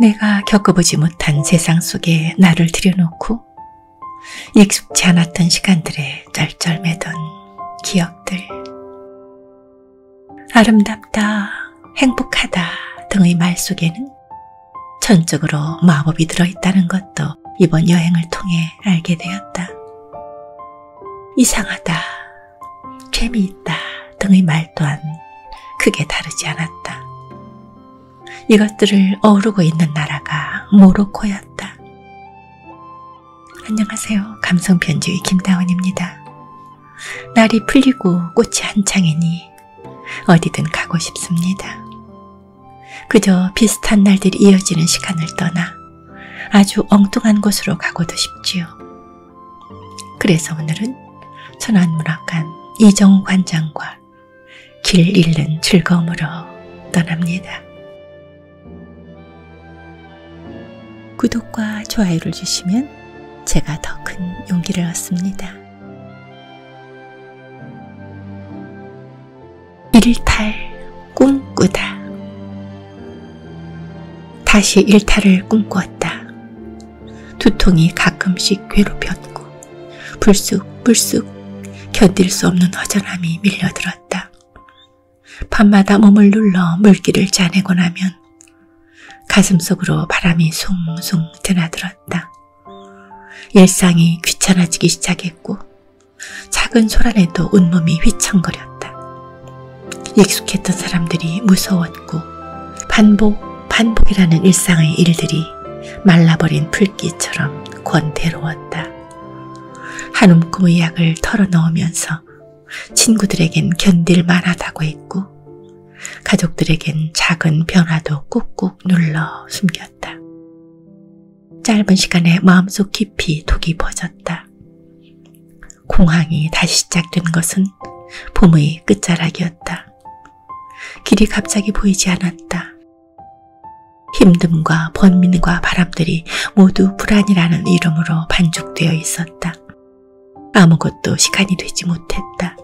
내가 겪어보지 못한 세상 속에 나를 들여놓고 익숙치 않았던 시간들에 쩔쩔매던 기억들. 아름답다, 행복하다 등의 말 속에는 전적으로 마법이 들어있다는 것도 이번 여행을 통해 알게 되었다. 이상하다, 재미있다 등의 말 또한 크게 다르지 않았다. 이것들을 어우르고 있는 나라가 모로코였다. 안녕하세요. 감성편집의 김다원입니다. 날이 풀리고 꽃이 한창이니 어디든 가고 싶습니다. 그저 비슷한 날들이 이어지는 시간을 떠나 아주 엉뚱한 곳으로 가고도 싶지요. 그래서 오늘은 천안문학관 이정우 관장과 길 잃는 즐거움으로 떠납니다. 구독과 좋아요를 주시면 제가 더 큰 용기를 얻습니다. 일탈 꿈꾸다. 다시 일탈을 꿈꾸었다. 두통이 가끔씩 괴롭혔고 불쑥불쑥 견딜 수 없는 허전함이 밀려들었다. 밤마다 몸을 눌러 물기를 짜내고 나면 가슴속으로 바람이 숭숭 드나들었다. 일상이 귀찮아지기 시작했고 작은 소란에도 온몸이 휘청거렸다. 익숙했던 사람들이 무서웠고 반복이라는 일상의 일들이 말라버린 풀기처럼 권태로웠다. 한 움큼의 약을 털어넣으면서 친구들에겐 견딜 만하다고 했고 가족들에겐 작은 변화도 꾹꾹 눌러 숨겼다. 짧은 시간에 마음속 깊이 독이 퍼졌다. 공황이 다시 시작된 것은 봄의 끝자락이었다. 길이 갑자기 보이지 않았다. 힘듦과 번민과 바람들이 모두 불안이라는 이름으로 반죽되어 있었다. 아무것도 시간이 되지 못했다.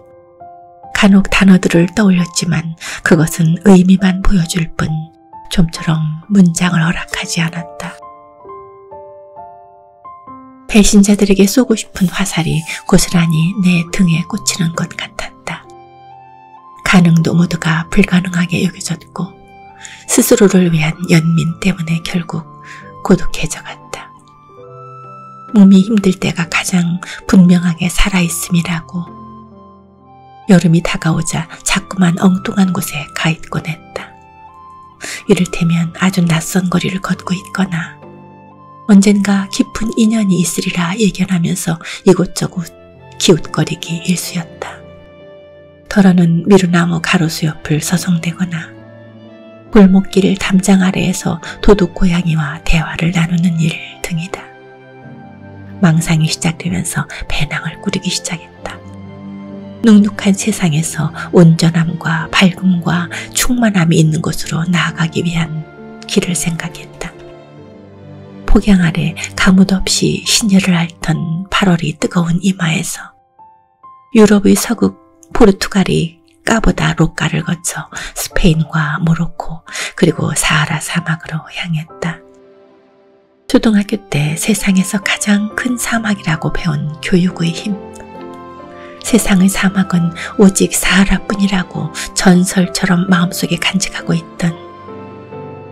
간혹 단어들을 떠올렸지만 그것은 의미만 보여줄 뿐 좀처럼 문장을 허락하지 않았다. 배신자들에게 쏘고 싶은 화살이 고스란히 내 등에 꽂히는 것 같았다. 가능도 모두가 불가능하게 여겨졌고 스스로를 위한 연민 때문에 결국 고독해져 갔다. 몸이 힘들 때가 가장 분명하게 살아있음이라고. 여름이 다가오자 자꾸만 엉뚱한 곳에 가 있곤 했다. 이를테면 아주 낯선 거리를 걷고 있거나 언젠가 깊은 인연이 있으리라 예견하면서 이곳저곳 기웃거리기 일쑤였다. 더러는 미루나무 가로수 옆을 서성대거나 골목길 담장 아래에서 도둑 고양이와 대화를 나누는 일 등이다. 망상이 시작되면서 배낭을 꾸리기 시작했다. 눅눅한 세상에서 온전함과 밝음과 충만함이 있는 곳으로 나아가기 위한 길을 생각했다. 폭양 아래 가뭇 없이 신혈을 앓던 8월이 뜨거운 이마에서 유럽의 서극 포르투갈이 까보다 로카를 거쳐 스페인과 모로코 그리고 사하라 사막으로 향했다. 초등학교 때 세상에서 가장 큰 사막이라고 배운 교육의 힘. 세상의 사막은 오직 사하라뿐이라고 전설처럼 마음속에 간직하고 있던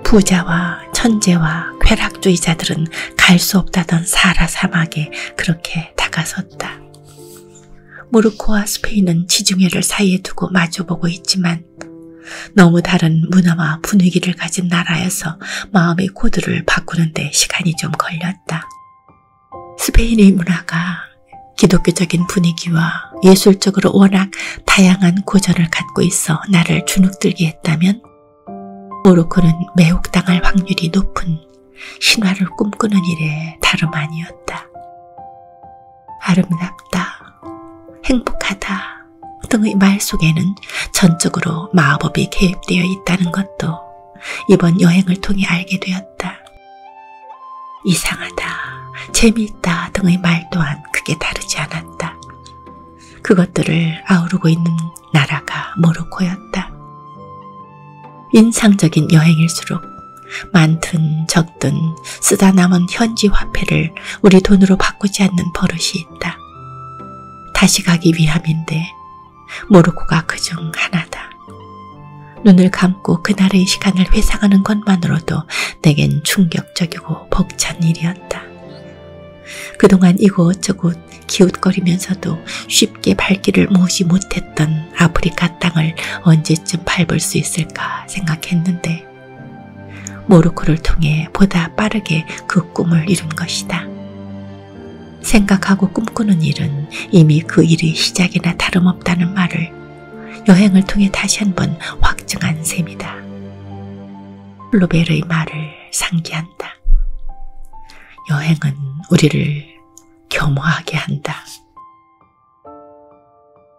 부자와 천재와 쾌락주의자들은 갈 수 없다던 사하라 사막에 그렇게 다가섰다. 모로코와 스페인은 지중해를 사이에 두고 마주보고 있지만 너무 다른 문화와 분위기를 가진 나라여서 마음의 코드를 바꾸는 데 시간이 좀 걸렸다. 스페인의 문화가 기독교적인 분위기와 예술적으로 워낙 다양한 고전을 갖고 있어 나를 주눅들게 했다면 모로코는 매혹당할 확률이 높은 신화를 꿈꾸는 일에 다름 아니었다. 아름답다, 행복하다 등의 말 속에는 전적으로 마법이 개입되어 있다는 것도 이번 여행을 통해 알게 되었다. 이상하다, 재미있다 등의 말 또한 크게 다르지 않았다. 그것들을 아우르고 있는 나라가 모로코였다. 인상적인 여행일수록 많든 적든 쓰다 남은 현지 화폐를 우리 돈으로 바꾸지 않는 버릇이 있다. 다시 가기 위함인데 모로코가 그중 하나다. 눈을 감고 그날의 시간을 회상하는 것만으로도 내겐 충격적이고 벅찬 일이었다. 그동안 이곳저곳 기웃거리면서도 쉽게 발길을 모으지 못했던 아프리카 땅을 언제쯤 밟을 수 있을까 생각했는데 모로코를 통해 보다 빠르게 그 꿈을 이룬 것이다. 생각하고 꿈꾸는 일은 이미 그 일이 시작이나 다름없다는 말을 여행을 통해 다시 한번 확증한 셈이다. 플로베르의 말을 상기한다. 여행은 우리를 겸허하게 한다.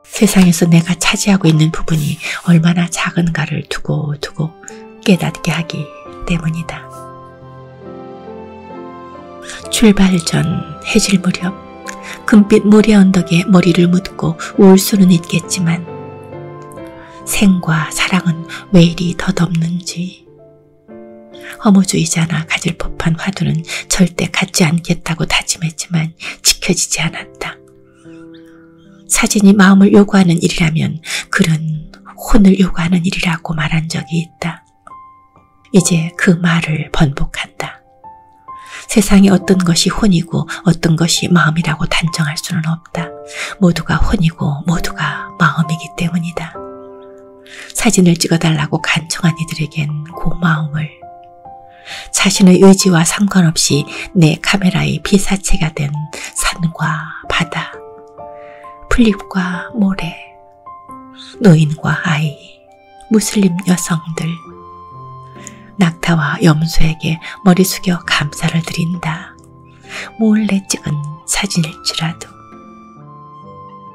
세상에서 내가 차지하고 있는 부분이 얼마나 작은가를 두고두고 깨닫게 하기 때문이다. 출발 전 해질 무렵 금빛 모래 언덕에 머리를 묻고 울 수는 있겠지만 생과 사랑은 왜 이리 덧없는지 허무주의자나 가질 법한 화두는 절대 갖지 않겠다고 다짐했지만 지켜지지 않았다. 사진이 마음을 요구하는 일이라면 글은 혼을 요구하는 일이라고 말한 적이 있다. 이제 그 말을 번복한다. 세상에 어떤 것이 혼이고 어떤 것이 마음이라고 단정할 수는 없다. 모두가 혼이고 모두가 마음이기 때문이다. 사진을 찍어달라고 간청한 이들에겐 고마움을, 자신의 의지와 상관없이 내 카메라의 피사체가 된 산과 바다, 풀잎과 모래, 노인과 아이, 무슬림 여성들, 낙타와 염소에게 머리 숙여 감사를 드린다. 몰래 찍은 사진일지라도.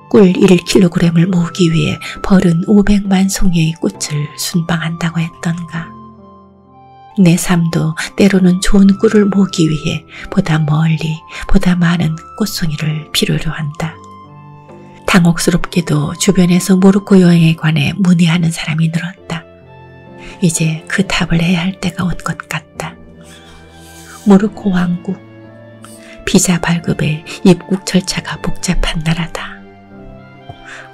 꿀 1kg을 모으기 위해 벌은 500만 송이의 꽃을 순방한다고 했던가. 내 삶도 때로는 좋은 꿀을 모으기 위해 보다 멀리 보다 많은 꽃송이를 필요로 한다. 당혹스럽게도 주변에서 모로코 여행에 관해 문의하는 사람이 늘었다. 이제 그 답을 해야 할 때가 온 것 같다. 모로코 왕국, 비자 발급에 입국 절차가 복잡한 나라다.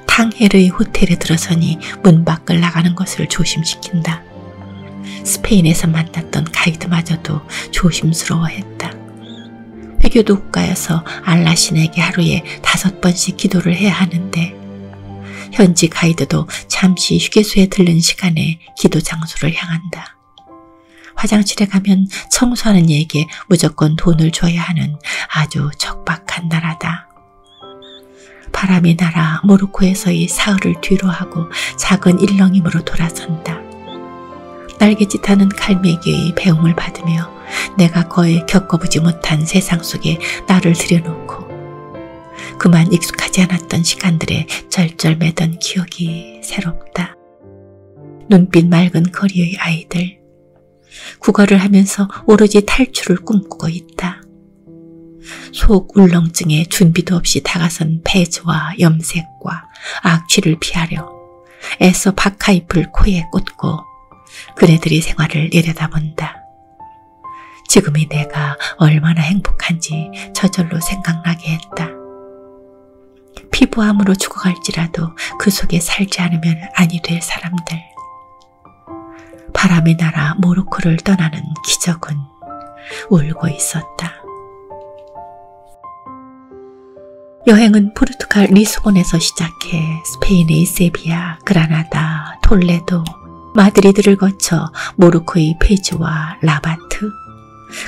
탕헤르의 호텔에 들어서니 문 밖을 나가는 것을 조심시킨다. 스페인에서 만났던 가이드마저도 조심스러워했다. 회교도 국가여서 알라신에게 하루에 5번씩 기도를 해야 하는데 현지 가이드도 잠시 휴게소에 들른 시간에 기도 장소를 향한다. 화장실에 가면 청소하는 이에게 무조건 돈을 줘야 하는 아주 척박한 나라다. 바람이 날아 모로코에서의 사흘을 뒤로하고 작은 일렁임으로 돌아선다. 날갯짓하는 갈매기의 배웅을 받으며 내가 거의 겪어보지 못한 세상 속에 나를 들여놓고 그만 익숙하지 않았던 시간들에 쩔쩔매던 기억이 새롭다. 눈빛 맑은 거리의 아이들, 국어를 하면서 오로지 탈출을 꿈꾸고 있다. 속 울렁증에 준비도 없이 다가선 폐즈와 염색과 악취를 피하려 애써 박하잎을 코에 꽂고 그네들이 생활을 내려다본다. 지금의 내가 얼마나 행복한지 저절로 생각나게 했다. 피부암으로 죽어갈지라도 그 속에 살지 않으면 아니 될 사람들. 바람이 날아 모로코를 떠나는 기적은 울고 있었다. 여행은 포르투갈 리스본에서 시작해 스페인의 세비야, 그라나다, 톨레도, 마드리드를 거쳐 모로코의 페즈와 라바트,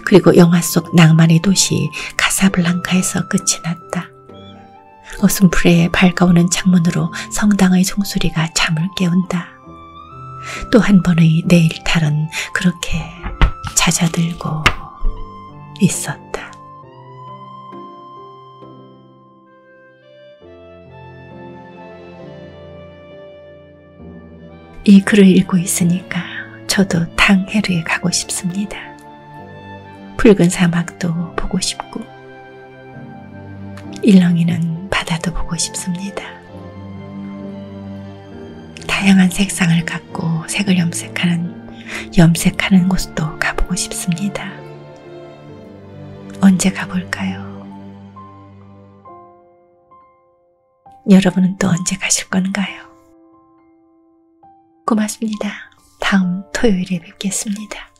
그리고 영화 속 낭만의 도시 카사블랑카에서 끝이 났다. 어슴푸레에 밝아오는 창문으로 성당의 종소리가 잠을 깨운다. 또 한 번의 내 일탈은 그렇게 잦아들고 있었다. 이 글을 읽고 있으니까 저도 탕헤르에 가고 싶습니다. 붉은 사막도 보고 싶고 일렁이는 바다도 보고 싶습니다. 다양한 색상을 갖고 색을 염색하는 염색하는 곳도 가보고 싶습니다. 언제 가볼까요? 여러분은 또 언제 가실 건가요? 고맙습니다. 다음 토요일에 뵙겠습니다.